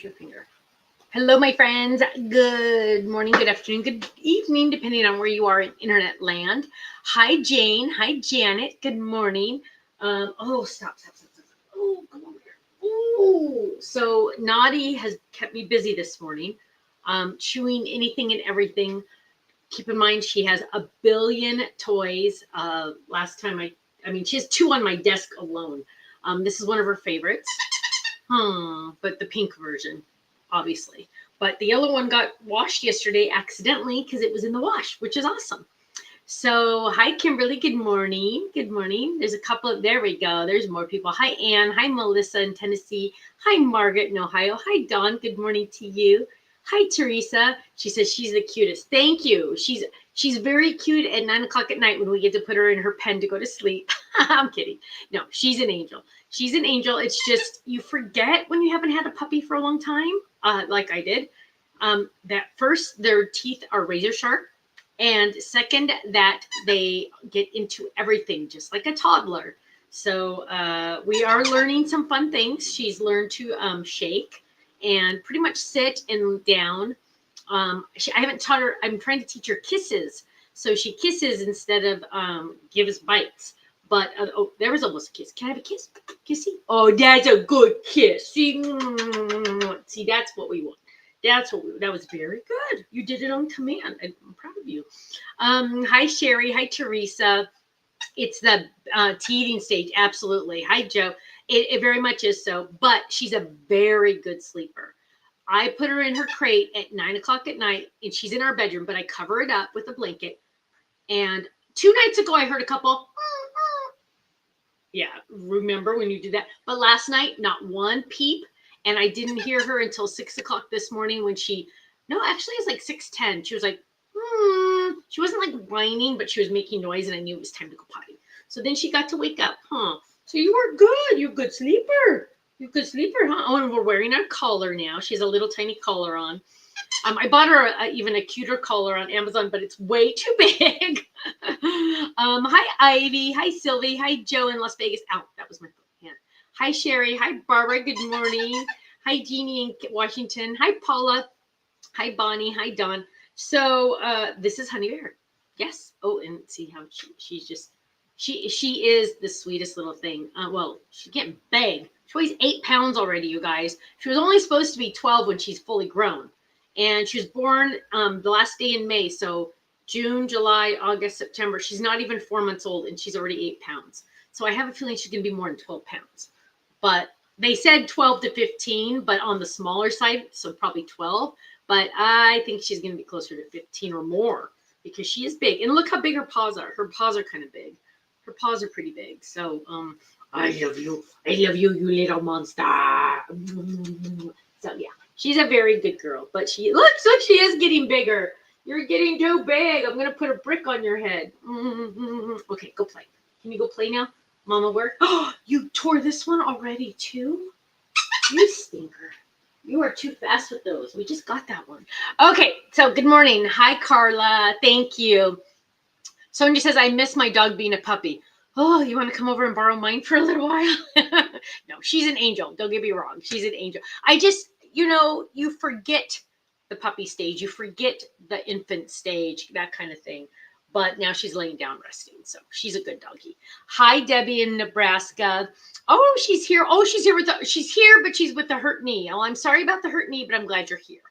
your finger. Hello, my friends. Good morning, good afternoon, good evening, depending on where you are in internet land. Hi, Jane. Hi, Janet. Good morning. Stop. Oh, come over here. Oh, so Naughty has kept me busy this morning, chewing anything and everything. Keep in mind, she has a billion toys. Last time she has two on my desk alone. This is one of her favorites. But the pink version, obviously. But the yellow one got washed yesterday accidentally because it was in the wash, which is awesome. So, hi, Kimberly. Good morning. Good morning. There's a couple of, there we go. There's more people. Hi, Ann. Hi, Melissa in Tennessee. Hi, Margaret in Ohio. Hi, Dawn. Good morning to you. Hi, Teresa. She says she's the cutest. Thank you. She's very cute at 9 o'clock at night when we get to put her in her pen to go to sleep. I'm kidding. No, she's an angel. She's an angel. It's just you forget when you haven't had a puppy for a long time, like I did. That first, their teeth are razor sharp. And second, that they get into everything, just like a toddler. So we are learning some fun things. She's learned to shake and pretty much sit and down. I haven't taught her. I'm trying to teach her kisses. So she kisses instead of gives bites. But there was almost a kiss. Can I have a kiss? Kissy? Oh, that's a good kiss. See, that's what we want. That was very good. You did it on command. I'm proud of you. Hi, Sherry. Hi, Teresa. It's the teething stage. Absolutely. Hi, Joe. It very much is so, but she's a very good sleeper. I put her in her crate at 9 o'clock at night, and she's in our bedroom, but I cover it up with a blanket. And 2 nights ago, I heard a couple. Yeah, remember when you did that? But last night, not one peep. And I didn't hear her until 6 o'clock this morning when no, actually, it was like 6:10. She was like, She wasn't like whining, but she was making noise, and I knew it was time to go potty. So then she got to wake up, So you were good. You're a good sleeper. You're a good sleeper, huh? Oh, and we're wearing our collar now. She has a little tiny collar on. I bought her even a cuter collar on Amazon, but it's way too big. Hi, Ivy. Hi, Sylvie. Hi, Joe in Las Vegas. Ow, that was my hand. Hi, Sherry. Hi, Barbara. Good morning. Hi, Jeannie in Washington. Hi, Paula. Hi, Bonnie. Hi, Dawn. So this is Honey Bear. Yes. Oh, and see how she's just she is the sweetest little thing. She can't beg. She weighs 8 pounds already, you guys. She was only supposed to be 12 when she's fully grown. And she was born the last day in May. So June, July, August, September. She's not even 4 months old, and she's already 8 pounds. So I have a feeling she's going to be more than 12 pounds. But they said 12 to 15, but on the smaller side, so probably 12. But I think she's going to be closer to 15 or more because she is big. And look how big her paws are. Her paws are kind of big. Her paws are pretty big. So I love you. I love you, you little monster. So, yeah. She's a very good girl, but look, she is getting bigger. You're getting too big. I'm gonna put a brick on your head. Okay, go play. Can you go play now, Mama? Where? Oh, you tore this one already too. You stinker. You are too fast with those. We just got that one. Okay, so good morning. Hi, Carla. Thank you. Sonia says I miss my dog being a puppy. Oh, you want to come over and borrow mine for a little while? No, she's an angel. Don't get me wrong. She's an angel. I just, you forget the puppy stage. You forget the infant stage, that kind of thing. But now she's laying down resting. So she's a good doggy. Hi, Debbie in Nebraska. Oh, she's here. Oh, she's here, but she's with the hurt knee. Oh, I'm sorry about the hurt knee, but I'm glad you're here.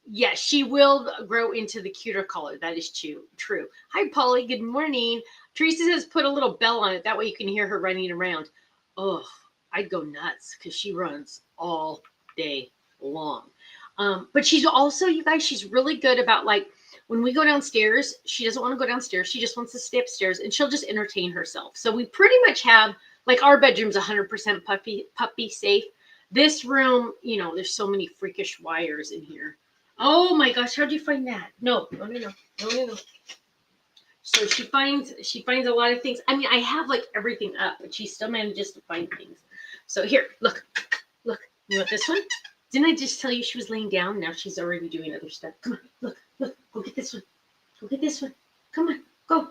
Yes, she will grow into the cuter color. That is true. Hi, Polly. Good morning. Teresa says put a little bell on it. That way you can hear her running around. Oh, I'd go nuts because she runs all day long. But she's also, you guys, she's really good about like when we go downstairs, she doesn't want to go downstairs. She just wants to stay upstairs and she'll just entertain herself. So we pretty much have like our bedroom's 100% puppy safe. This room, there's so many freakish wires in here. Oh my gosh, how'd you find that? No. So she finds a lot of things. I mean, I have like everything up, but she still manages to find things. So here, look. You want this one? Didn't I just tell you she was laying down? Now she's already doing other stuff. Come on, look. Go get this one. Come on, go.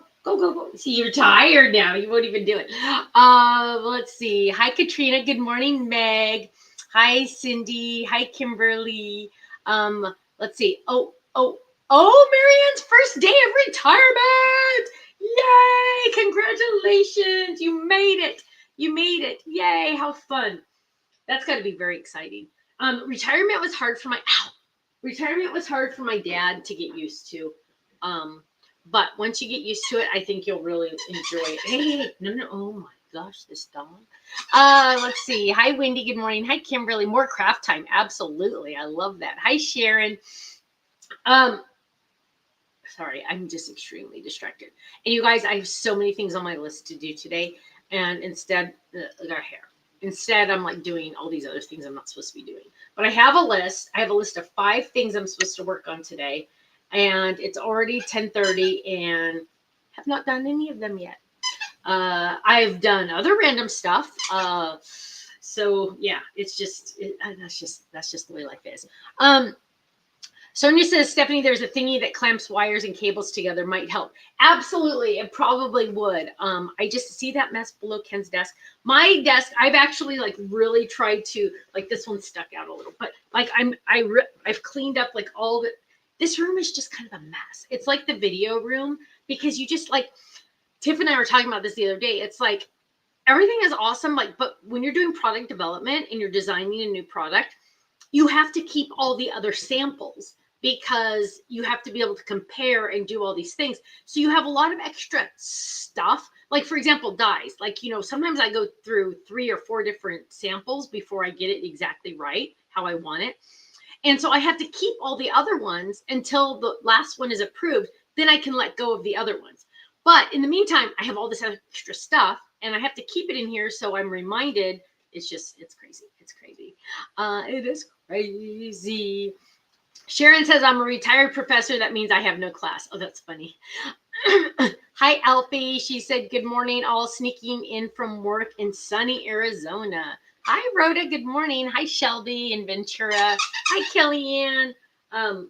See, you're tired now. You won't even do it. Let's see. Hi, Katrina. Good morning, Meg. Hi, Cindy. Hi, Kimberly. Let's see. Oh, Marianne's first day of retirement. Yay! Congratulations. You made it. You made it. Yay. How fun. That's got to be very exciting. Retirement was hard for my dad to get used to. But once you get used to it, I think you'll really enjoy it. Hey, no. Oh my gosh, this dog. Let's see. Hi, Wendy. Good morning. Hi, Kimberly. More craft time. Absolutely. I love that. Hi, Sharon. Sorry, I'm just extremely distracted. And you guys, I have so many things on my list to do today. And instead, I'm like doing all these other things I'm not supposed to be doing. But I have a list. I have a list of 5 things I'm supposed to work on today. And it's already 10:30 and have not done any of them yet. I've done other random stuff. So yeah, that's just the way life is. Sonia says, Stephanie, there's a thingy that clamps wires and cables together, might help. Absolutely, it probably would. I just see that mess below Ken's desk. My desk, I've actually like really tried to, like this one stuck out a little, but like I've cleaned up like all the. This room is just kind of a mess. It's like the video room because you just like. Tiff and I were talking about this the other day. It's like everything is awesome, like, but when you're doing product development and you're designing a new product, you have to keep all the other samples because you have to be able to compare and do all these things. So you have a lot of extra stuff. Like, for example, dyes. Like, sometimes I go through 3 or 4 different samples before I get it exactly right, how I want it. And so I have to keep all the other ones until the last one is approved. Then I can let go of the other ones. But in the meantime, I have all this extra stuff and I have to keep it in here so I'm reminded. It's crazy. It's crazy. It is crazy. Sharon says, I'm a retired professor. That means I have no class. Oh, that's funny. Hi, Alfie. She said, good morning, all sneaking in from work in sunny Arizona. Hi, Rhoda. Good morning. Hi, Shelby in Ventura. Hi, Kellyanne. Oh,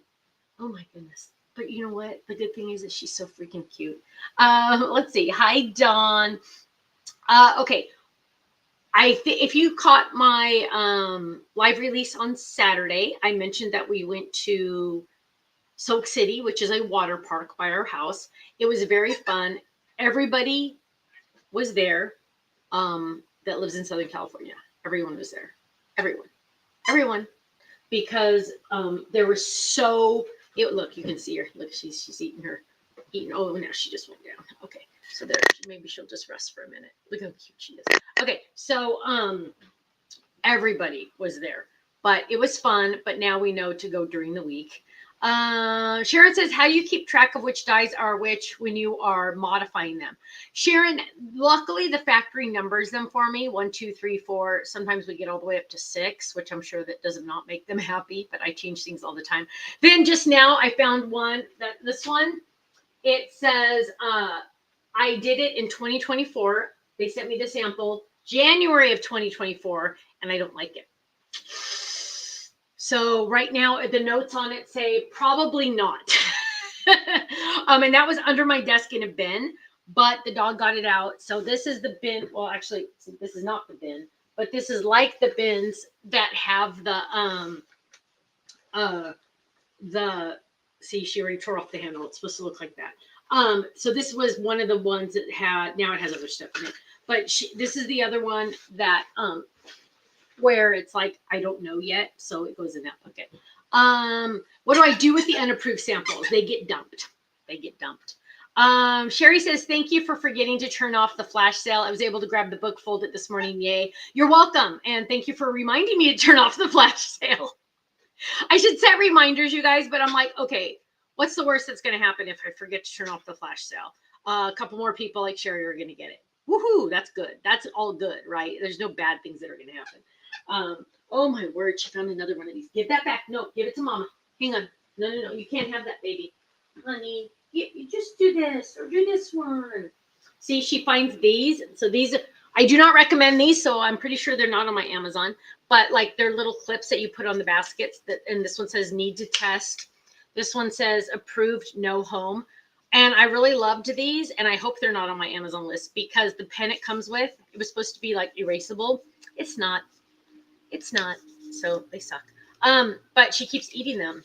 my goodness. But you know what? The good thing is that she's so freaking cute. Let's see. Hi, Dawn. Okay. If you caught my live release on Saturday, I mentioned that we went to Soak City, which is a water park by our house. It was very fun. Everybody was there that lives in Southern California. Everyone was there. Everyone. Because there were look, you can see her. Look, she's eating. Oh, now she just went down. Okay. So there, maybe she'll just rest for a minute. Look how cute she is. Okay, so everybody was there, but it was fun. But now we know to go during the week. Sharon says, how do you keep track of which dyes are which when you are modifying them? Sharon, luckily the factory numbers them for me. 1, 2, 3, 4. Sometimes we get all the way up to 6, which I'm sure that does not make them happy, but I change things all the time. Then just now I found one this one, it says, I did it in 2024. They sent me the sample January of 2024, and I don't like it. So right now, the notes on it say probably not. And that was under my desk in a bin, but the dog got it out. So this is the bin. Well, actually, this is not the bin, but this is like the bins that have see, she already tore off the handle. It's supposed to look like that. So this was one of the ones that had, now it has other stuff in it, but this is the other one that, where it's like, I don't know yet. So it goes in that bucket. What do I do with the unapproved samples? They get dumped. Sherry says, thank you for forgetting to turn off the flash sale. I was able to grab the book, fold it this morning. Yay. You're welcome. And thank you for reminding me to turn off the flash sale. I should set reminders, you guys, but I'm like, okay, what's the worst that's going to happen if I forget to turn off the flash sale? A couple more people like Sherry are going to get it. Woohoo, that's good. That's all good, right? There's no bad things that are going to happen. Oh my word, she found another one of these. Give that back. No, give it to mama. Hang on. No, you can't have that, baby. Honey, you just do this or do this one. See, she finds these. So these, I do not recommend these, so I'm pretty sure they're not on my Amazon. But like they're little clips that you put on the baskets. And this one says need to test. This one says approved, no home. And I really loved these, and I hope they're not on my Amazon list because the pen it comes with, it was supposed to be like erasable. It's not. so they suck. But she keeps eating them.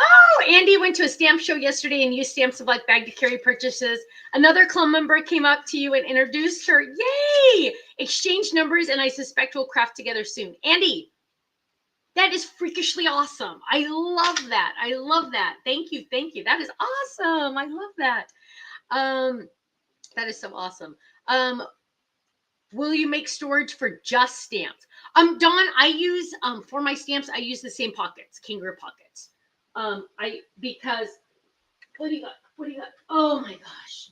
Oh, Andy went to a stamp show yesterday and used Stamps of Life bag to carry purchases. Another club member came up to you and introduced her. Yay! Exchange numbers, and I suspect we'll craft together soon. Andy, that is freakishly awesome. I love that. I love that. Thank you. Thank you. That is awesome. I love that. That is so awesome. Will you make storage for just stamps? Dawn, I use for my stamps, I use the same pockets, Kangaroo pockets. Because what do you got? What do you got? Oh my gosh.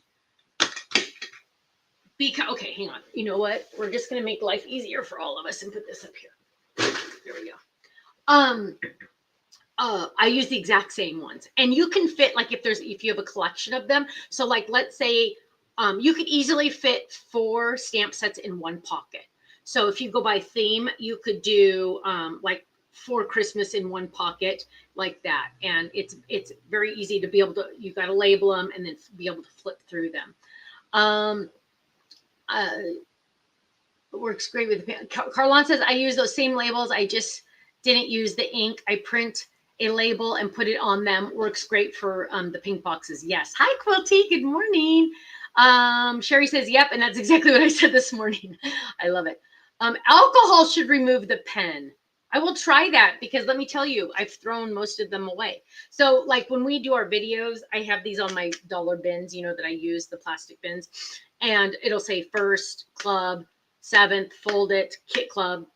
Because okay, hang on. You know what? We're just gonna make life easier for all of us and put this up here. There we go. I use the exact same ones, and you can fit like if you have a collection of them. So like let's say you could easily fit 4 stamp sets in one pocket. So if you go by theme, you could do like 4 Christmas in one pocket like that. And it's very easy to be able to, you got to label them and then be able to flip through them. Works great with the pen. Carlon says, I use those same labels. I just didn't use the ink. I print a label and put it on them. Works great for the pink boxes. Yes. Hi, Quilty. Good morning. Sherry says, yep. And that's exactly what I said this morning. I love it. Alcohol should remove the pen. I will try that because let me tell you, I've thrown most of them away. So like when we do our videos, I have these on my dollar bins, you know, that I use, the plastic bins, and it'll say first club, 7th, fold it, kit club,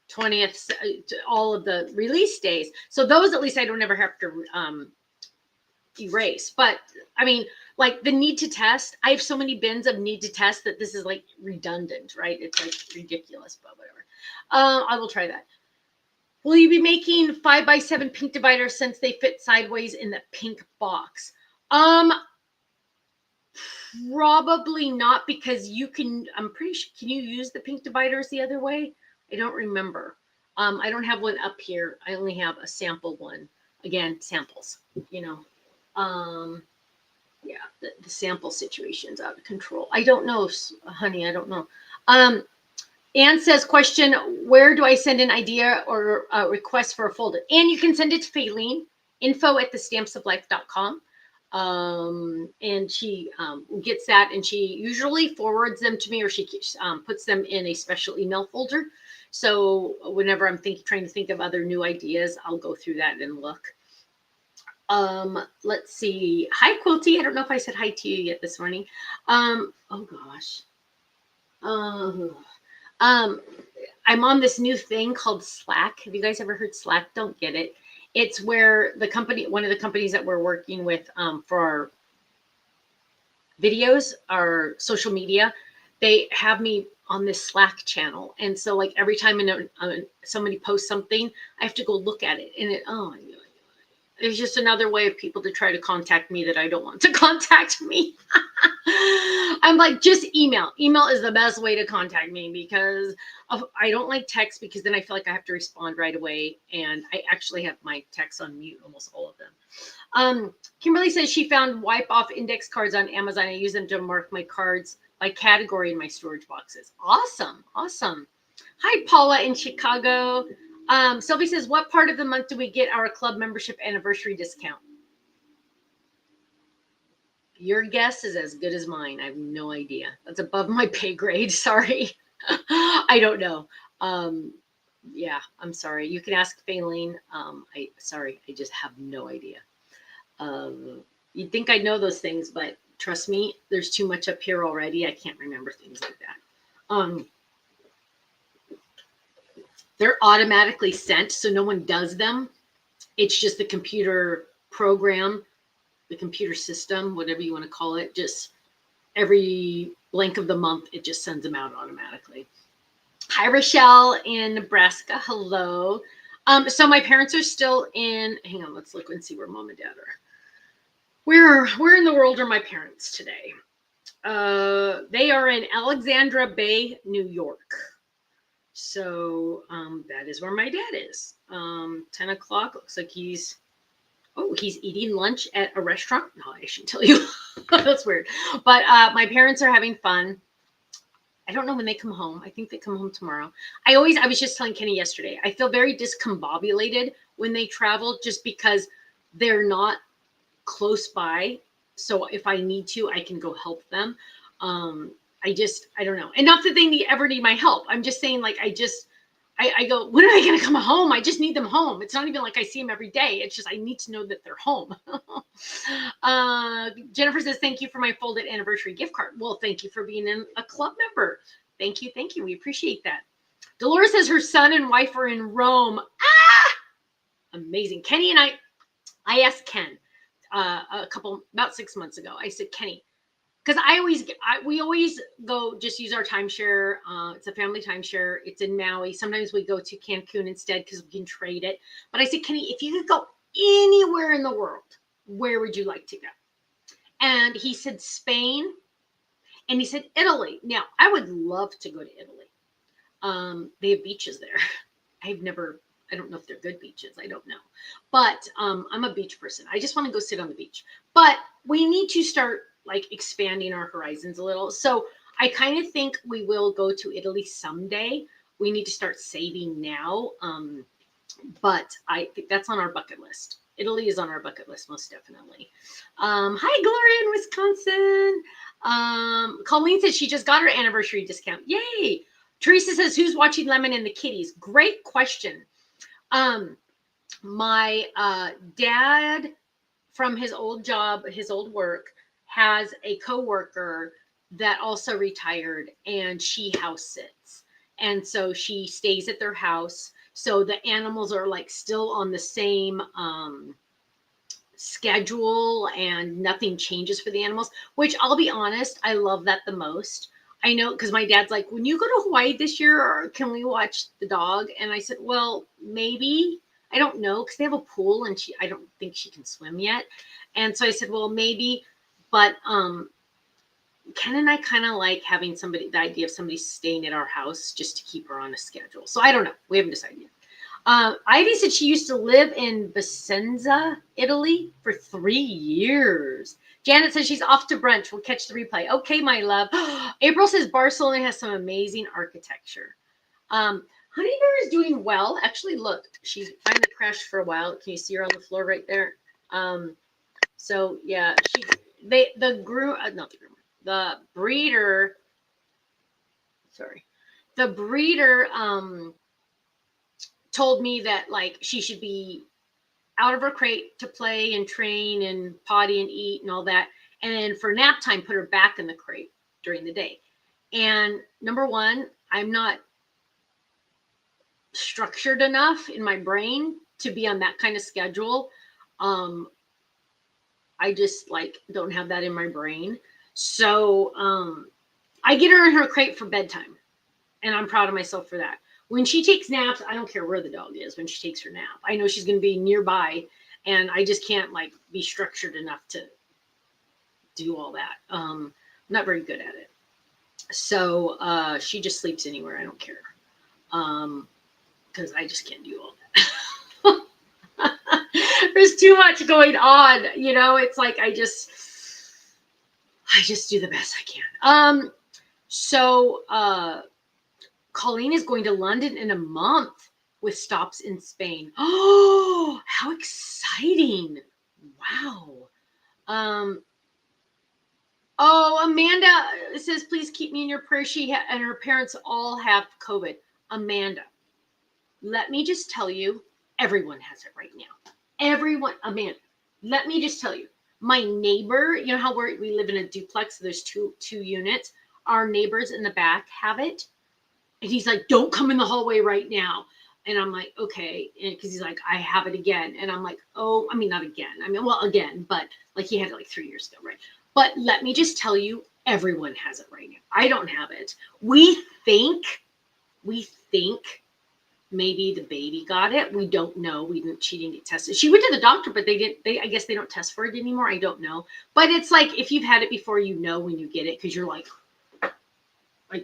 20th, all of the release days. So those, at least I don't ever have to erase. But I mean, like the need to test, I have so many bins of need to test that this is like redundant, right? It's like ridiculous, but whatever. I will try that. Will you be making 5x7 pink dividers since they fit sideways in the pink box? Probably not, because you can, I'm pretty sure, can you use the pink dividers the other way? I don't remember. I don't have one up here. I only have a sample one. Again, samples, you know. Yeah, the sample situation's out of control. I don't know, honey, I don't know. Anne says, question, where do I send an idea or a request for a folder? And you can send it to Faylene, info@thestampsoflife.com. And she gets that, and she usually forwards them to me, or she puts them in a special email folder. So whenever I'm trying to think of other new ideas, I'll go through that and look. Let's see. Hi, Quilty. I don't know if I said hi to you yet this morning. Oh gosh. I'm on this new thing called Slack. Have you guys ever heard Slack? Don't get it. It's where the company, one of the companies that we're working with for our videos, our social media, they have me on this Slack channel. And so like every time somebody posts something, I have to go look at it. And it's just another way of people to try to contact me that I don't want to contact me. I'm like, just email. Email is the best way to contact me because I don't like text, because then I feel like I have to respond right away. And I actually have my texts on mute, almost all of them. Kimberly says she found wipe off index cards on Amazon. I use them to mark my cards by category in my storage boxes. Awesome. Awesome. Hi, Paula in Chicago. Sylvie says, what part of the month do we get our club membership anniversary discount? Your guess is as good as mine. I have no idea. That's above my pay grade. Sorry. I don't know. Yeah, I'm sorry. You can ask Faylene. Sorry, I just have no idea. You'd think I'd know those things, but trust me, there's too much up here already. I can't remember things like that. They're automatically sent, so no one does them. It's just the computer program, the computer system, whatever you want to call it. Just every blank of the month, it just sends them out automatically. Hi, Rochelle in Nebraska. Hello. So my parents are still in, hang on, let's look and see where mom and dad are. Where in the world are my parents today? They are in Alexandra Bay, New York. So that is where my dad is. 10 o'clock, looks like he's eating lunch at a restaurant. No, I shouldn't tell you. That's weird. But my parents are having fun. I don't know when they come home. I think they come home tomorrow. I was just telling Kenny yesterday, I feel very discombobulated when they travel just because they're not close by. So if I need to, I can go help them. I don't know. And not that they ever need my help. I'm just saying, like, I go, when are they going to come home? I just need them home. It's not even like I see them every day. It's just I need to know that they're home. Jennifer says, thank you for my folded anniversary gift card. Well, thank you for being a club member. Thank you. Thank you. We appreciate that. Dolores says her son and wife are in Rome. Amazing. Kenny and I asked Ken about 6 months ago. I said, Kenny, because we always go just use our timeshare. It's a family timeshare. It's in Maui. Sometimes we go to Cancun instead because we can trade it. But I said, Kenny, if you could go anywhere in the world, where would you like to go? And he said Spain, and he said Italy. Now, I would love to go to Italy. They have beaches there. I don't know if they're good beaches. I don't know. But I'm a beach person. I just want to go sit on the beach. But we need to start like expanding our horizons a little. So I kind of think we will go to Italy someday. We need to start saving now. But I think that's on our bucket list. Italy is on our bucket list, most definitely. Hi, Gloria in Wisconsin. Colleen says she just got her anniversary discount. Yay. Teresa says, who's watching Lemon and the Kitties? Great question. My dad from his old job, his old work, has a coworker that also retired, and she house sits. And so she stays at their house. So the animals are like still on the same schedule, and nothing changes for the animals, which I'll be honest, I love that the most. I know, because my dad's like, when you go to Hawaii this year, or can we watch the dog? And I said, well, maybe. I don't know, because they have a pool, and I don't think she can swim yet. And so I said, well, maybe. But Ken and I kind of like having the idea of somebody staying at our house just to keep her on a schedule. So I don't know. We haven't decided yet. Ivy said she used to live in Vicenza, Italy for 3 years. Janet says she's off to brunch. We'll catch the replay. Okay, my love. April says Barcelona has some amazing architecture. Honey Bear is doing well. Actually, look, she's finally crashed for a while. Can you see her on the floor right there? So yeah, the breeder told me that like she should be out of her crate to play and train and potty and eat and all that. And then for nap time, put her back in the crate during the day. And number one, I'm not structured enough in my brain to be on that kind of schedule. I just like don't have that in my brain. So I get her in her crate for bedtime, and I'm proud of myself for that. When she takes naps, I don't care where the dog is when she takes her nap. I know she's going to be nearby, and I just can't like be structured enough to do all that. I'm not very good at it. So she just sleeps anywhere. I don't care. Because I just can't do all that. There's too much going on, you know. It's like I just do the best I can. So Colleen is going to London in a month with stops in Spain. Oh, how exciting! Wow. Oh, Amanda says, please keep me in your prayer. She and her parents all have COVID. Amanda, let me just tell you, everyone has it right now. Everyone, Amanda, let me just tell you, my neighbor, you know how we live in a duplex, so there's two units. Our neighbors in the back have it. And he's like, don't come in the hallway right now. And I'm like, okay. And because he's like, I have it again. And I'm like, oh, I mean, not again. I mean, well, again, but like he had it like 3 years ago, right? But let me just tell you, everyone has it right now. I don't have it. We think maybe the baby got it. We don't know. She didn't get tested. She went to the doctor, but I guess they don't test for it anymore. I don't know. But it's like, if you've had it before, you know when you get it, because you're like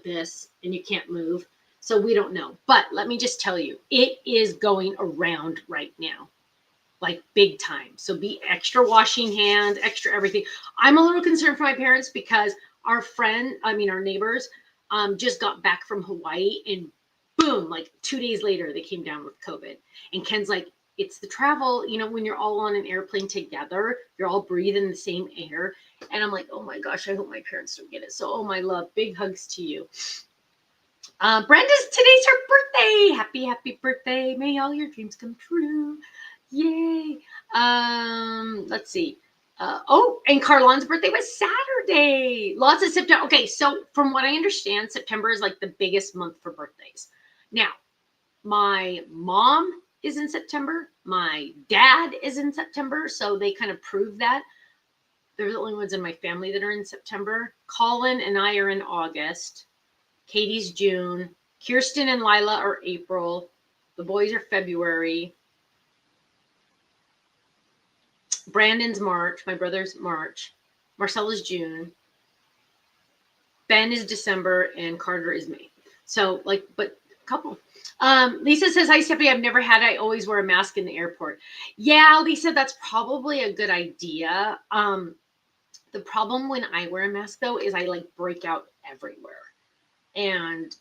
this and you can't move. So we don't know. But let me just tell you, it is going around right now, like big time. So be extra washing hands, extra everything. I'm a little concerned for my parents because our neighbors, just got back from Hawaii, and boom, like 2 days later, they came down with COVID. And Ken's like, it's the travel, when you're all on an airplane together, you're all breathing the same air. And I'm like, oh my gosh, I hope my parents don't get it. So, oh my love, big hugs to you. Brenda's, today's her birthday. Happy birthday. May all your dreams come true. Yay. Let's see. And Carlon's birthday was Saturday. Lots of September. Okay, so from what I understand, September is like the biggest month for birthdays. Now, my mom is in September. My dad is in September. So they kind of prove that. They're the only ones in my family that are in September. Colin and I are in August. Katie's June. Kirsten and Lila are April. The boys are February. Brandon's March. My brother's March. Marcella's June. Ben is December. And Carter is May. So, but a couple. Lisa says, hi, Stephanie. I've never had it. I always wear a mask in the airport. Yeah, Lisa, that's probably a good idea. The problem when I wear a mask, though, is I break out everywhere. And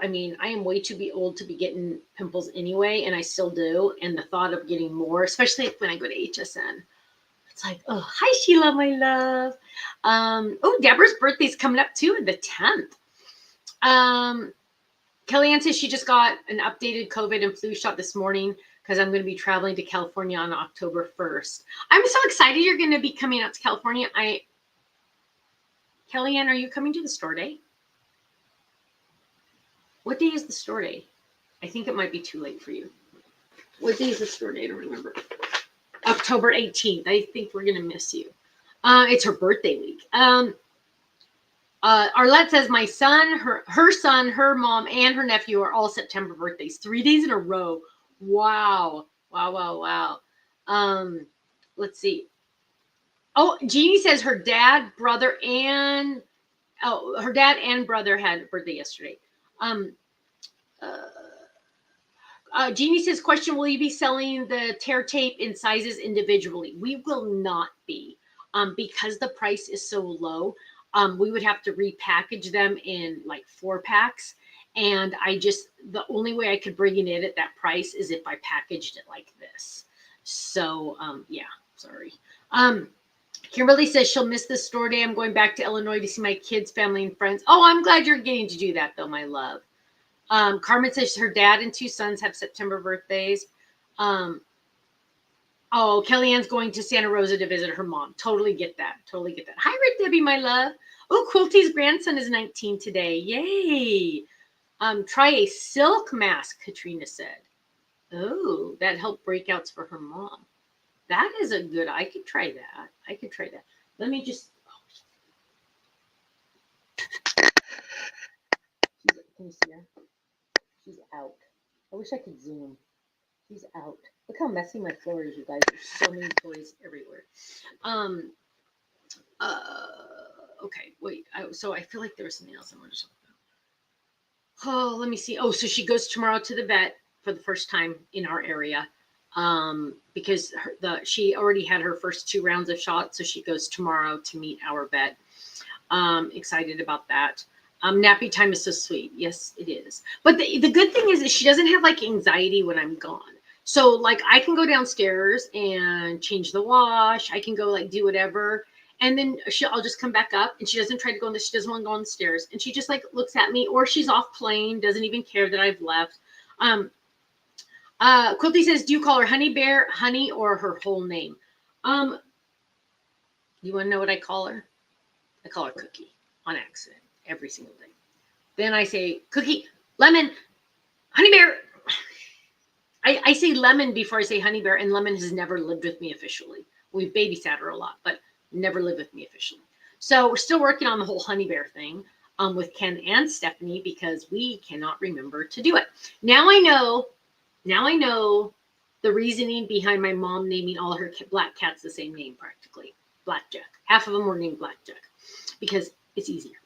I mean, I am way too old to be getting pimples anyway, and I still do. And the thought of getting more, especially when I go to HSN, it's like, oh, hi, Sheila, my love. Deborah's birthday's coming up too, the 10th. Kellyanne says she just got an updated COVID and flu shot this morning because I'm going to be traveling to California on October 1st. I'm so excited you're going to be coming out to California. Kellyanne, are you coming to the store day? What day is the store day? I think it might be too late for you. What day is the store day? I don't remember. October 18th. I think we're going to miss you. It's her birthday week. Arlette says my son, her son, her mom, and her nephew are all September birthdays. 3 days in a row. Wow. Let's see. Oh, Jeannie says her dad, brother, and brother had a birthday yesterday. Jeannie says, question, will you be selling the tear tape in sizes individually? We will not be, because the price is so low. We would have to repackage them in 4 packs. And the only way I could bring it in at that price is if I packaged it like this. So, yeah, sorry. Kimberly says she'll miss the store day. I'm going back to Illinois to see my kids, family, and friends. Oh, I'm glad you're getting to do that, though, my love. Carmen says her dad and 2 sons have September birthdays. Kellyanne's going to Santa Rosa to visit her mom. Totally get that. Hi, Red Debbie, my love. Oh, Quilty's grandson is 19 today. Yay. Try a silk mask, Katrina said. Oh, that helped breakouts for her mom. That is a good, I could try that. Let me just, can you see her? She's out. I wish I could zoom. She's out. Look how messy my floor is, you guys. There's so many toys everywhere. Okay, wait. So I feel like there was something else I wanted to talk about. Oh, let me see. Oh, so she goes tomorrow to the vet for the first time in our area. Because she already had her first 2 rounds of shots, so she goes tomorrow to meet our vet. Excited about that. Nappy time is so sweet. Yes, it is. But the good thing is that she doesn't have anxiety when I'm gone. So I can go downstairs and change the wash. I can go do whatever. And then I'll just come back up, and she doesn't try to go she doesn't want to go on the stairs. And she just looks at me, or she's off playing, doesn't even care that I've left. Quilty says, do you call her Honey Bear, Honey, or her whole name? You want to know what I call her? I call her Cookie on accident every single day. Then I say, Cookie, Lemon, Honey Bear. I say Lemon before I say Honey Bear, and Lemon has never lived with me officially. We've babysat her a lot, but never lived with me officially. So we're still working on the whole Honey Bear thing with Ken and Stephanie because we cannot remember to do it. Now I know the reasoning behind my mom naming all her black cats the same name, practically. Blackjack. Half of them were named Blackjack because it's easier.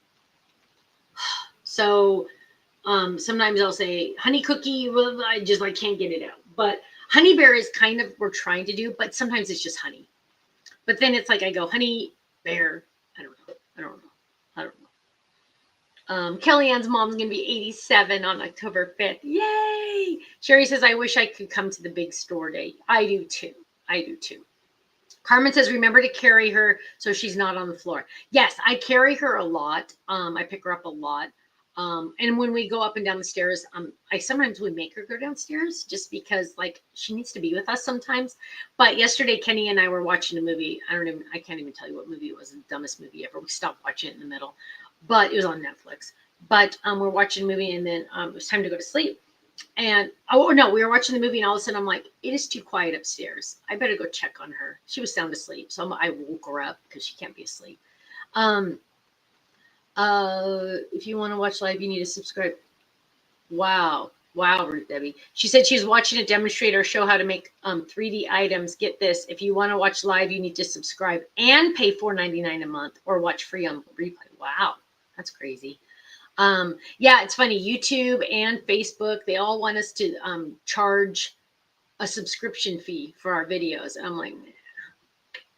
So sometimes I'll say Honey Cookie. Well, I just can't get it out. But Honey Bear is kind of we're trying to do, but sometimes it's just Honey. But then it's I go Honey Bear. I don't know. Kellyanne's mom's going to be 87 on October 5th. Yay! Sherry says, I wish I could come to the big store day. I do too. I do too. Carmen says, remember to carry her so she's not on the floor. Yes, I carry her a lot. I pick her up a lot. And when we go up and down the stairs, I sometimes we make her go downstairs just because like she needs to be with us sometimes. But yesterday, Kenny and I were watching a movie. I can't even tell you what movie it was. The dumbest movie ever. We stopped watching it in the middle, but it was on Netflix. But we're watching a movie and then it was time to go to sleep. And we were watching the movie and all of a sudden I'm like, it is too quiet upstairs. I better go check on her. She was sound asleep. So I woke her up because she can't be asleep. If you want to watch live, you need to subscribe. Wow, Ruth Debbie. She said she was watching a demonstrator show how to make 3D items. Get this, if you want to watch live, you need to subscribe and pay $4.99 a month or watch free on replay. Wow, that's crazy. Yeah, it's funny. YouTube and Facebook, they all want us to charge a subscription fee for our videos. And I'm like,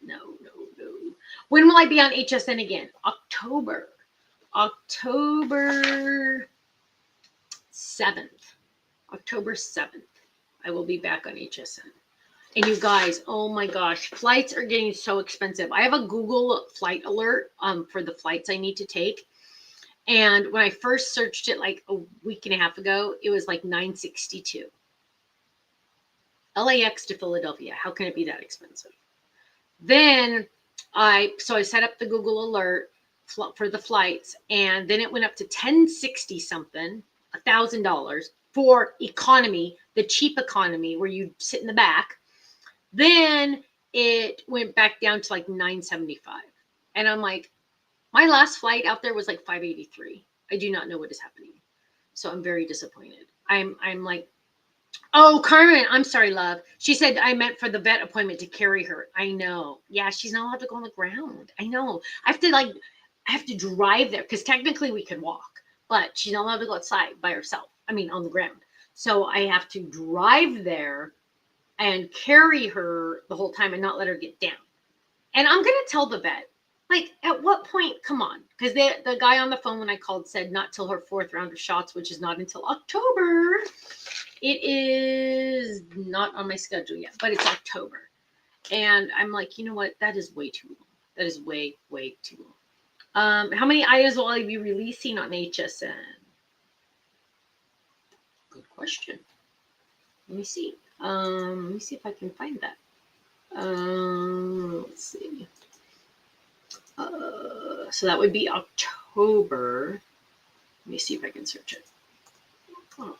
no. When will I be on HSN again? October 7th. October 7th. I will be back on HSN. And you guys, oh my gosh, flights are getting so expensive. I have a Google flight alert for the flights I need to take. And when I first searched it like a week and a half ago, it was like $962. LAX to Philadelphia. How can it be that expensive? Then I set up the Google alert for the flights, and then it went up to $1,060 something, $1,000 for economy, the cheap economy where you sit in the back. Then it went back down to like $975. And I'm like, my last flight out there was like $583. I do not know what is happening. So I'm very disappointed. I'm like, oh, Carmen, I'm sorry, love. She said I meant for the vet appointment to carry her. I know. Yeah, she's not allowed to go on the ground. I know. I have to drive there because technically we could walk, but she's not allowed to go outside by herself. I mean, on the ground. So I have to drive there and carry her the whole time and not let her get down. And I'm going to tell the vet, like, at what point, come on, because the guy on the phone when I called said not till her 4th round of shots, which is not until October. It is not on my schedule yet, but it's October. And I'm like, you know what? That is way too long. That is way, way too long. How many items will I be releasing on HSN? Good question. Let me see. Let me see if I can find that. Let's see. So that would be October. Let me see if I can search it. October.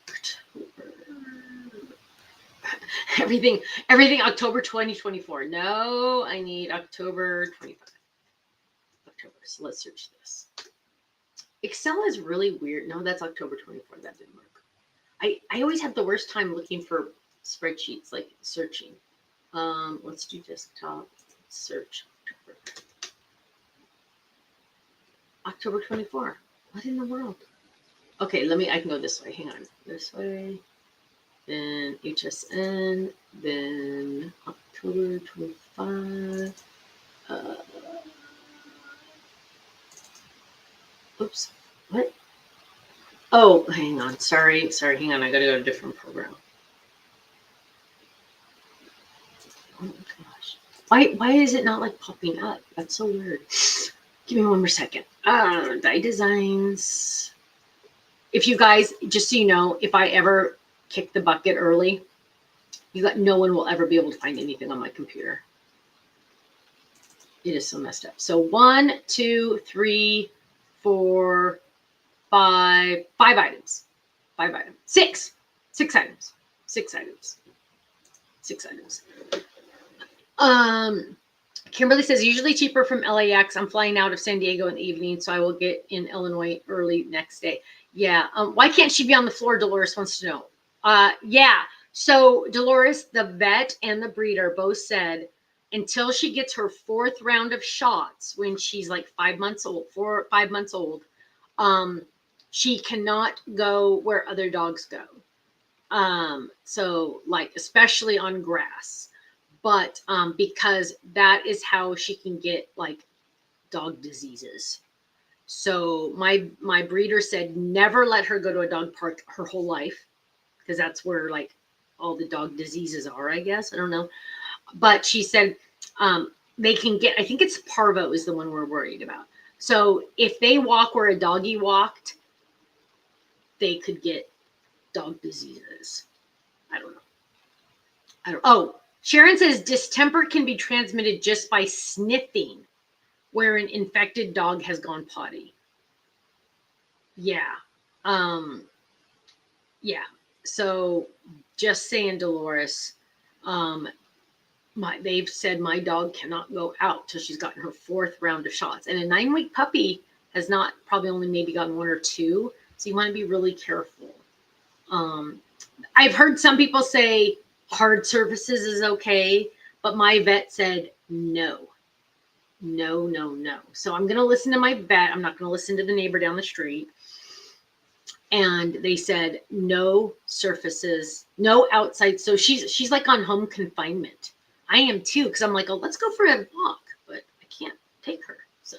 Everything October 2024. No, I need October 25. October. So let's search this. Excel is really weird. No, that's October 24. That didn't work. I always have the worst time looking for spreadsheets, like searching. Let's do desktop search October 24. What in the world? Okay, I can go this way. Hang on. This way. Then HSN. Then October 25. Oops. What? Oh, hang on. Sorry. Hang on. I got to go to a different program. Oh my gosh. Why is it not like popping up? That's so weird. Give me one more second. Dye Designs. If you guys, just so you know, if I ever kick the bucket early, no one will ever be able to find anything on my computer. It is so messed up. So 1, 2, 3, 4, 5 items. 5 items. 6 items. 6 items. 6 items. Kimberly says, usually cheaper from LAX. I'm flying out of San Diego in the evening, so I will get in Illinois early next day. Yeah. Why can't she be on the floor? Dolores wants to know. Yeah. So Dolores, the vet and the breeder both said until she gets her 4th round of shots when she's like 5 months old, 4 or 5 months old, she cannot go where other dogs go. So like, especially on grass. But because that is how she can get like dog diseases. So my breeder said never let her go to a dog park her whole life, because that's where like all the dog diseases are, I guess. I don't know. But she said they can get, I think it's parvo is the one we're worried about. So if they walk where a doggy walked, they could get dog diseases. I don't know. Oh, Sharon says distemper can be transmitted just by sniffing where an infected dog has gone potty. Yeah. Yeah. So just saying, Dolores, they've said my dog cannot go out till she's gotten her 4th round of shots. And a 9-week puppy has not, probably only maybe gotten 1 or 2. So you want to be really careful. I've heard some people say hard surfaces is okay, but my vet said no. So I'm going to listen to my vet. I'm not going to listen to the neighbor down the street. And they said no surfaces, no outside. So she's like on home confinement. I am too, because I'm like, oh, let's go for a walk, but I can't take her. So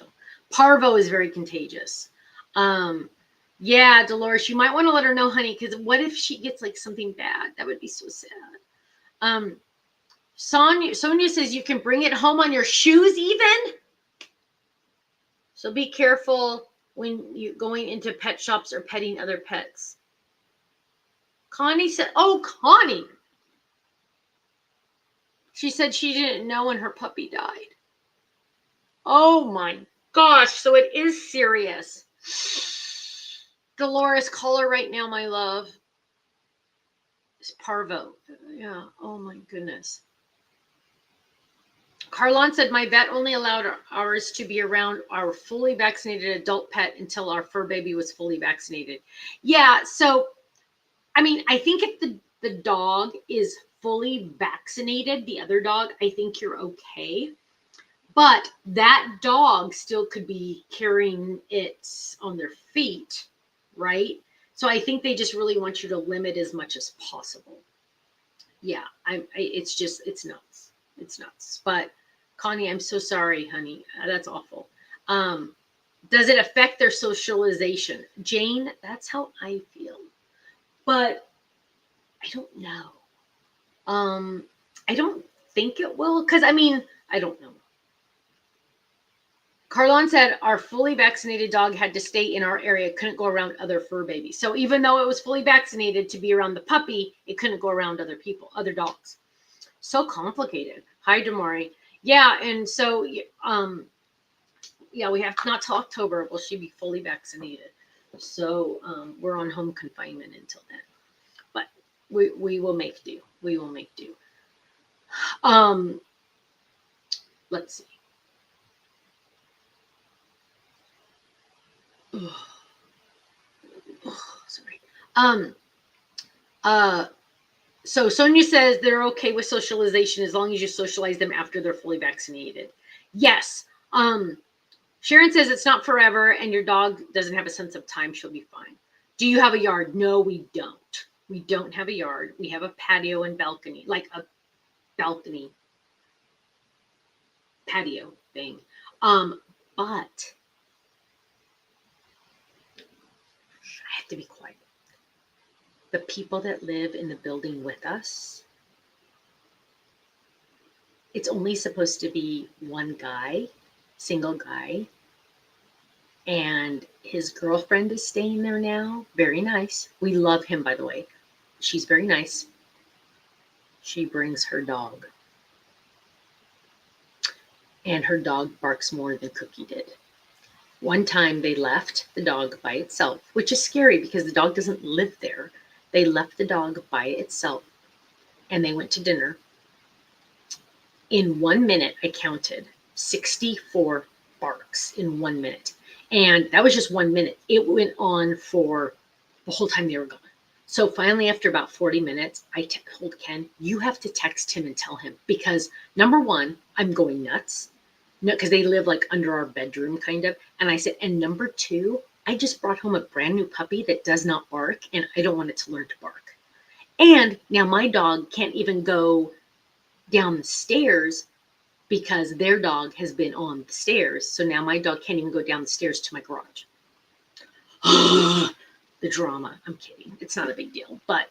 parvo is very contagious. Yeah, Dolores, you might want to let her know, honey, because what if she gets like something bad? That would be so sad. Sonia says you can bring it home on your shoes even. So be careful when you're going into pet shops or petting other pets. Connie said, oh, Connie. She said she didn't know when her puppy died. Oh my gosh. So it is serious. Dolores, call her right now, my love. It's parvo. Yeah. Oh my goodness. Carlon said, my vet only allowed ours to be around our fully vaccinated adult pet until our fur baby was fully vaccinated. Yeah. So, I mean, I think if the dog is fully vaccinated, the other dog, I think you're okay. But that dog still could be carrying it on their feet, right? So I think they just really want you to limit as much as possible. Yeah, it's nuts. It's nuts. But Connie, I'm so sorry, honey. That's awful. Does it affect their socialization? Jane, that's how I feel. But I don't know. I don't think it will, because I mean, I don't know. Carlon said our fully vaccinated dog had to stay in our area, couldn't go around other fur babies. So even though it was fully vaccinated to be around the puppy, it couldn't go around other people, other dogs. So complicated. Hi, Damari. Yeah, and so yeah, we have not till October will she be fully vaccinated. So we're on home confinement until then. But we will make do. We will make do. Let's see. Sorry. So Sonia says they're okay with socialization as long as you socialize them after they're fully vaccinated. Yes. Sharon says it's not forever and your dog doesn't have a sense of time. She'll be fine. Do you have a yard? No, we don't. We don't have a yard. We have a patio and balcony, like a balcony patio thing. But I have to be quiet. The people that live in the building with us, it's only supposed to be one guy, single guy, and his girlfriend is staying there now. Very nice. We love him, by the way. She's very nice. She brings her dog. And her dog barks more than Cookie did. One time they left the dog by itself, which is scary because the dog doesn't live there. They left the dog by itself and they went to dinner. In 1 minute, I counted 64 barks in 1 minute. And that was just 1 minute. It went on for the whole time they were gone. So finally, after about 40 minutes, I told Ken, you have to text him and tell him because number one, I'm going nuts. No, because they live like under our bedroom kind of. And I said, and number two, I just brought home a brand new puppy that does not bark and I don't want it to learn to bark. And now my dog can't even go down the stairs because their dog has been on the stairs. So now my dog can't even go down the stairs to my garage. The drama. I'm kidding. It's not a big deal. But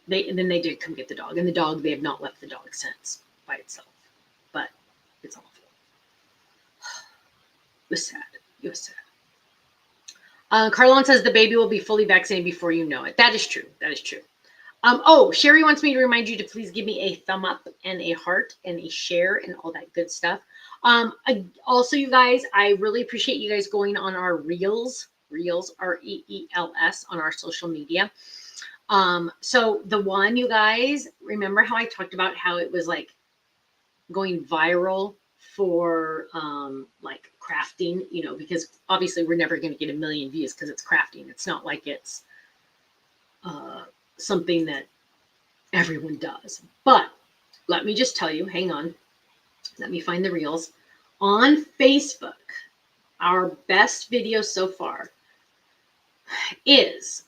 then they did come get the dog. And the dog, they have not left the dog since by itself. But it's awful. It was sad. It was sad. Carlon says the baby will be fully vaccinated before you know it. That is true. That is true. Sherry wants me to remind you to please give me a thumb up and a heart and a share and all that good stuff. Also, you guys, I really appreciate you guys going on our Reels, REELS, on our social media. So the one, you guys, remember how I talked about how it was like going viral for like crafting, because obviously we're never going to get 1 million views because it's crafting. It's not like it's something that everyone does. But let me just tell you, hang on, let me find the reels. On Facebook, our best video so far is,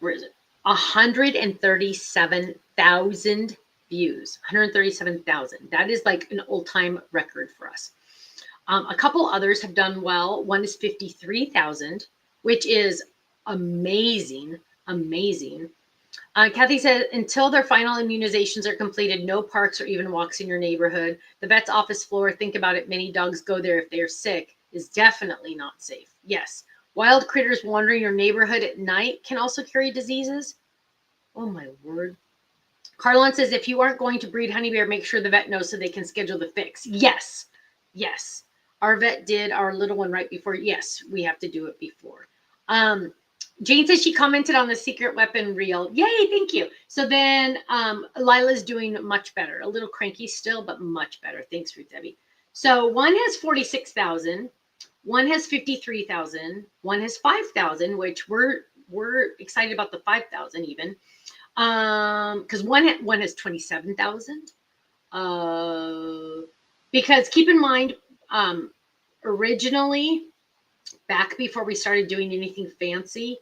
where is it? 137,000 views. 137,000. That is like an all-time record for us. A couple others have done well. One is 53,000, which is amazing. Kathy said, until their final immunizations are completed, no parks or even walks in your neighborhood. The vet's office floor, think about it, many dogs go there if they're sick, is definitely not safe. Yes. Wild critters wandering your neighborhood at night can also carry diseases. Oh my word. Carlon says, if you aren't going to breed honey bear, make sure the vet knows so they can schedule the fix. Yes. Our vet did our little one right before. Yes, we have to do it before. Jane says she commented on the secret weapon reel. Yay, thank you. So then Lila's doing much better. A little cranky still, but much better. Thanks, Ruth Debbie. So one has 46,000. One has 53,000. One has 5,000, which we're excited about the 5,000 even. Because one has 27,000. Because keep in mind, originally, back before we started doing anything fancy,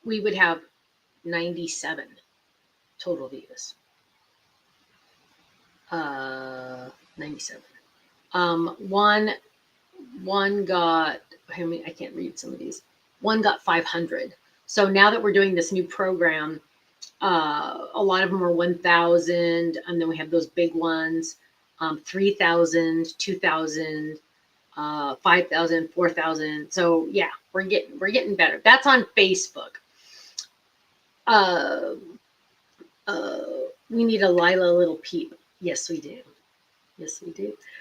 we would have 97 total views. 97. One got, I can't read some of these. One got 500. So now that we're doing this new program, a lot of them are 1,000, and then we have those big ones, 3,000, 2,000, 5,000, 4,000. So yeah, we're getting better. That's on Facebook. We need a Lila little peep. Yes, we do.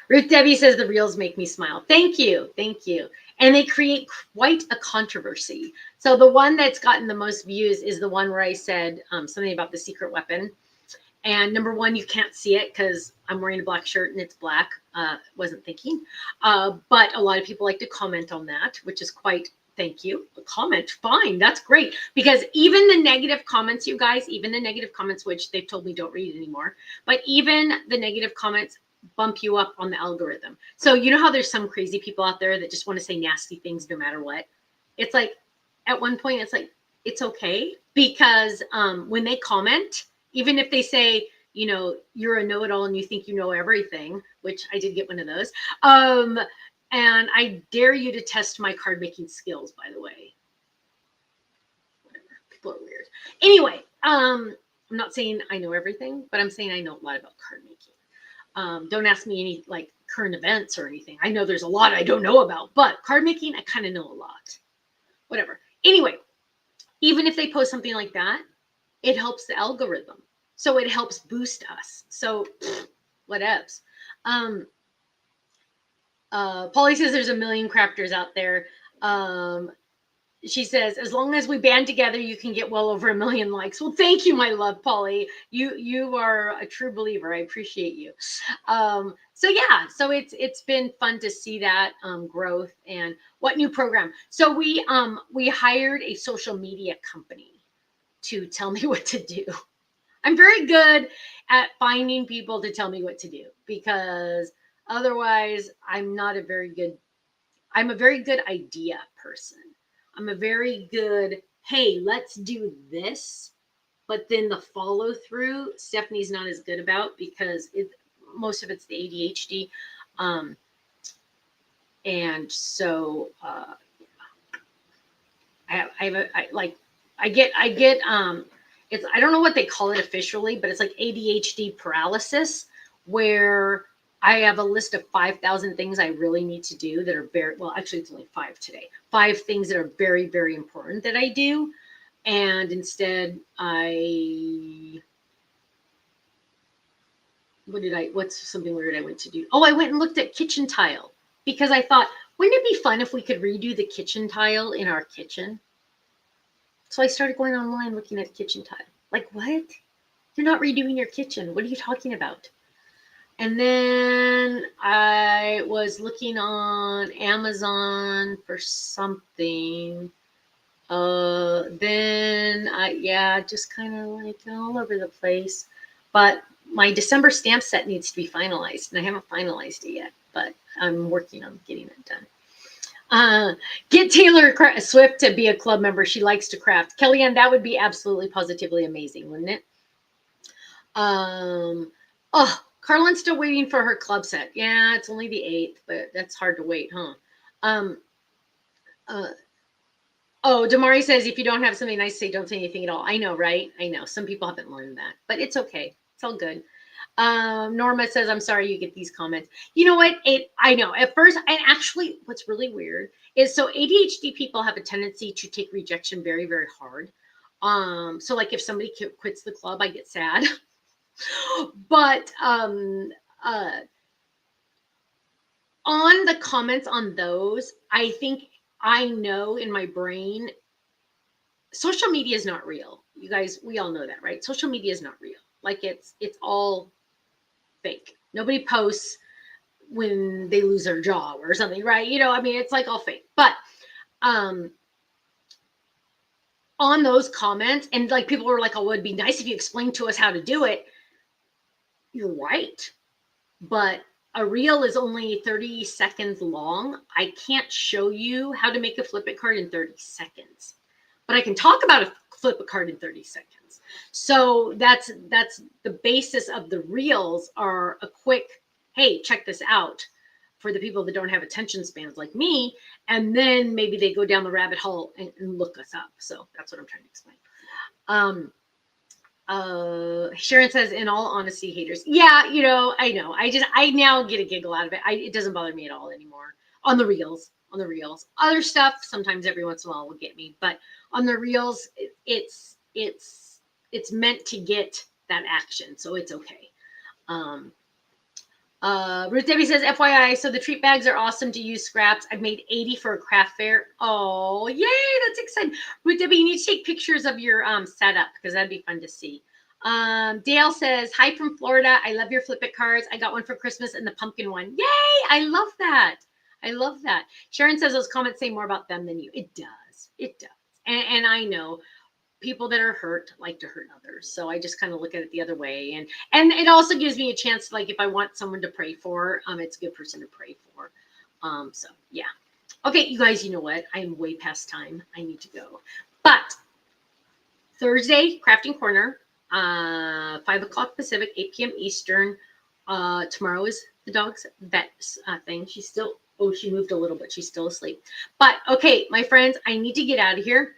Ruth Debbie says the reels make me smile. Thank you. And they create quite a controversy. So the one that's gotten the most views is the one where I said something about the secret weapon. And number one, you can't see it because I'm wearing a black shirt and it's black. Wasn't thinking. But a lot of people like to comment on that, which is quite, thank you. A comment, fine, that's great. Because even the negative comments, you guys, which they've told me don't read anymore, but even the negative comments bump you up on the algorithm. So you know how there's some crazy people out there that just want to say nasty things no matter what? It's like, at one point, it's like, it's okay. Because when they comment, even if they say, you're a know-it-all and you think you know everything, which I did get one of those. And I dare you to test my card making skills, by the way. Whatever. People are weird. Anyway, I'm not saying I know everything, but I'm saying I know a lot about card making. Don't ask me any like current events or anything. I know there's a lot I don't know about, but card making, I kind of know a lot. Whatever. Anyway, even if they post something like that, it helps the algorithm. So it helps boost us. So whatevs. Polly says there's a million crafters out there. She says, as long as we band together, you can get well over 1 million likes. Well, thank you, my love, Polly. You are a true believer. I appreciate you. So yeah, so it's been fun to see that growth. And what new program? So we hired a social media company to tell me what to do. I'm very good at finding people to tell me what to do, because otherwise I'm a very good idea person. I'm a very good, hey, let's do this. But then the follow through, Stephanie's not as good about, because most of it's the ADHD. Um, and so I get it's, I don't know what they call it officially, but it's like ADHD paralysis, where I have a list of 5,000 things I really need to do that are very, well, actually it's only 5 today. 5 things that are very, very important that I do. And instead what's something weird I went to do? Oh, I went and looked at kitchen tile because I thought, wouldn't it be fun if we could redo the kitchen tile in our kitchen? So I started going online looking at kitchen tile. Like, what? You're not redoing your kitchen. What are you talking about? And then I was looking on Amazon for something. Yeah, just kind of like all over the place. But my December stamp set needs to be finalized, and I haven't finalized it yet, but I'm working on getting it done. Get Taylor Swift to be a club member. She likes to craft. Kellyanne, that would be absolutely positively amazing, wouldn't it? Oh, Carlin's still waiting for her club set. Yeah, it's only the 8th, but that's hard to wait, huh? Oh, Damari says if you don't have something nice to say, don't say anything at all. I know, right? I know. Some people haven't learned that, but it's okay. It's all good. Norma says, I'm sorry you get these comments. You know what? I know at first, and actually what's really weird is, so ADHD people have a tendency to take rejection very, very hard. So like if somebody quits the club, I get sad. But on the comments on those, I think I know in my brain, social media is not real. You guys, we all know that, right? Social media is not real. Like it's all fake. Nobody posts when they lose their job or something, right? You know, I mean, it's like all fake. But on those comments, and like people were like, oh, it'd be nice if you explained to us how to do it. You're right. But a reel is only 30 seconds long. I can't show you how to make a flip it card in 30 seconds, but I can talk about a flip a card in 30 seconds. So that's the basis of the reels, are a quick, hey, check this out, for the people that don't have attention spans like me. And then maybe they go down the rabbit hole and look us up. So that's what I'm trying to explain. Sharon says, in all honesty, haters. Yeah, you know, I now get a giggle out of it. It doesn't bother me at all anymore on the reels. Other stuff sometimes every once in a while will get me, but on the reels, it's meant to get that action, so it's okay. Ruth Debbie says, FYI, so the treat bags are awesome to use scraps. I've made 80 for a craft fair. Oh, yay, that's exciting. Ruth Debbie, you need to take pictures of your setup, because that'd be fun to see. Dale says, hi from Florida. I love your flip it cards. I got one for Christmas and the pumpkin one. Yay, I love that. I love that. Sharon says those comments say more about them than you. It does. It does. And I know people that are hurt like to hurt others, so I just kind of look at it the other way, and it also gives me a chance, like if I want someone to pray for, it's a good person to pray for. So yeah. Okay, you guys, you know what, I am way past time. I need to go. But Thursday, crafting corner, 5 o'clock Pacific, 8 p.m. Eastern. Tomorrow is the dog's vet thing. She's still, she moved a little bit, she's still asleep. But okay, my friends, I need to get out of here.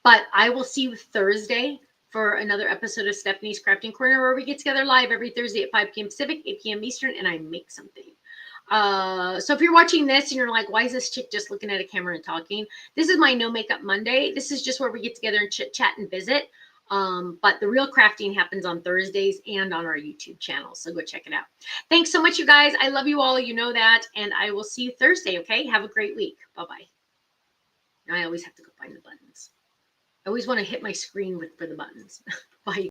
But I will see you Thursday for another episode of Stephanie's Crafting Corner, where we get together live every Thursday at 5 p.m. Pacific, 8 p.m. Eastern, and I make something. So if you're watching this and you're like, why is this chick just looking at a camera and talking? This is my No Makeup Monday. This is just where we get together and chit chat and visit. But the real crafting happens on Thursdays and on our YouTube channel. So go check it out. Thanks so much, you guys. I love you all. You know that. And I will see you Thursday. Okay. Have a great week. Bye-bye. Now I always have to go find the buttons. I always want to hit my screen for the buttons. Bye.